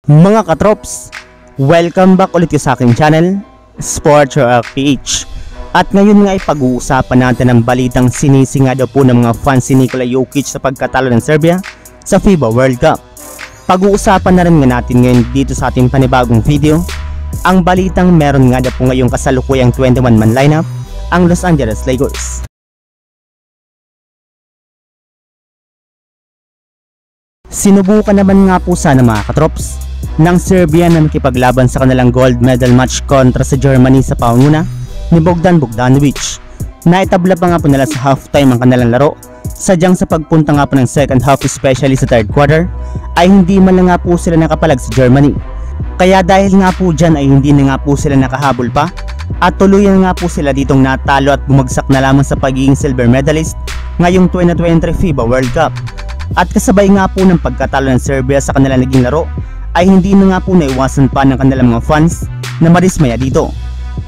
Mga katrops, welcome back ulit sa aking channel, Sports PH. At ngayon nga ay pag-uusapan natin ang balitang sinisinga daw po ng mga fans si Nikola Jokic sa pagkatalo ng Serbia sa FIBA World Cup. Pag-uusapan na rin nga natin ngayon dito sa ating panibagong video, ang balitang meron nga daw po ngayong kasalukuyang 21-man lineup ang Los Angeles Lakers. Sinubukan naman nga po sana mga katrops ng Serbia na makipaglaban sa kanilang gold medal match kontra sa Germany sa pangunguna ni Bogdan Bogdanovic. Naitabla pa nga po nila sa halftime ang kanilang laro, sadyang sa pagpunta nga po ng second half especially sa third quarter ay hindi man lang nga po sila nakapalag sa Germany. Kaya dahil nga po dyan ay hindi na nga po sila nakahabol pa at tuluyan nga po sila ditong natalo at bumagsak na lamang sa pagiging silver medalist ngayong 2023 FIBA World Cup. At kasabay nga po ng pagkatalo ng Serbia sa kanilang naging laro ay hindi na nga po naiwasan pa ng kanilang mga fans na marismaya dito.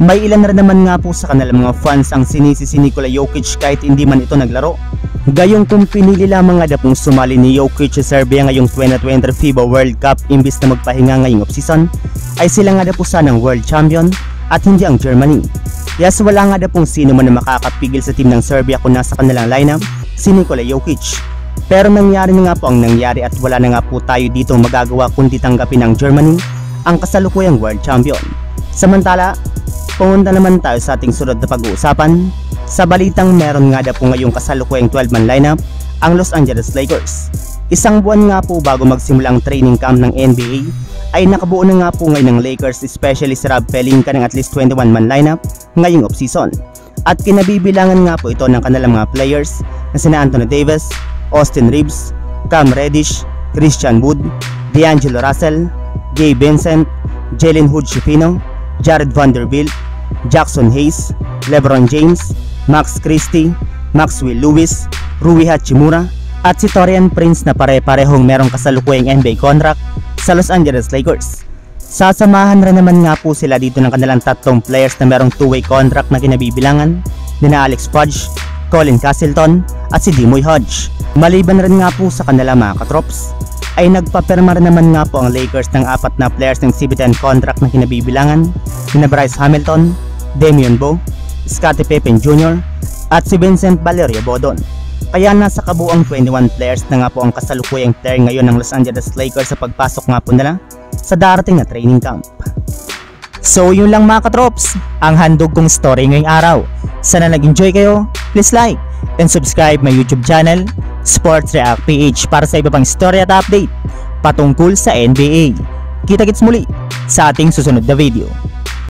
May ilan na rin naman nga po sa kanilang mga fans ang sinisi si Nikola Jokic kahit hindi man ito naglaro. Gayong kung pinili lamang nga na pong sumali ni Jokic sa Serbia ngayong 2023 FIBA World Cup imbis na magpahinga ngayong offseason ay sila nga na po sanang world champion at hindi ang Germany. Yes, wala nga na pong sino man na makakapigil sa team ng Serbia kung nasa kanilang lineup si Nikola Jokic. Pero nangyari na nga po ang nangyari at wala na nga po tayo dito magagawa kundi tanggapin ng Germany ang kasalukuyang world champion. Samantala, pumunta naman tayo sa ating sunod na pag-uusapan. Sa balitang meron nga na po ngayong kasalukuyang 12-man lineup ang Los Angeles Lakers. Isang buwan nga po bago magsimula ang training camp ng NBA ay nakabuo na nga po ngayon ng Lakers, especially si Rob Pelinka ng at least 21-man lineup ngayong offseason. At kinabibilangan nga po ito ng kanilang mga players na sina Anthony Davis, Austin Reeves, Cam Reddish, Christian Wood, D'Angelo Russell, Gabe Vincent, Jalen Hood-Schifino, Jared Vanderbilt, Jackson Hayes, LeBron James, Max Christie, Maxwell Lewis, Rui Hachimura, at si Taurean Prince na pare-parehong merong kasalukuyang NBA contract sa Los Angeles Lakers. Sasamahan rin naman nga po sila dito ng kanilang tatlong players na merong two-way contract na kinabibilangan nina Alex Pudge, Colin Castleton at si Dimoy Hodge. Maliban rin nga po sa kanila mga katrops ay nagpapirma rin naman nga po ang Lakers ng 4 na players ng CB10 contract na kinabibilangan na Bryce Hamilton, Damian Bowe, Scottie Pippen Jr. at si Vincent Valerio Bodon. Kaya nasa kabuang 21 players na nga po ang kasalukuyang player ngayon ng Los Angeles Lakers sa pagpasok nga po nila sa darating na training camp. So yun lang mga katrops, ang handog kong story ngayong araw. Sana nag-enjoy kayo, please like and subscribe my YouTube channel, Sports React PH, para sa iba pang story at update patungkol sa NBA. Kita-kits muli sa ating susunod na video.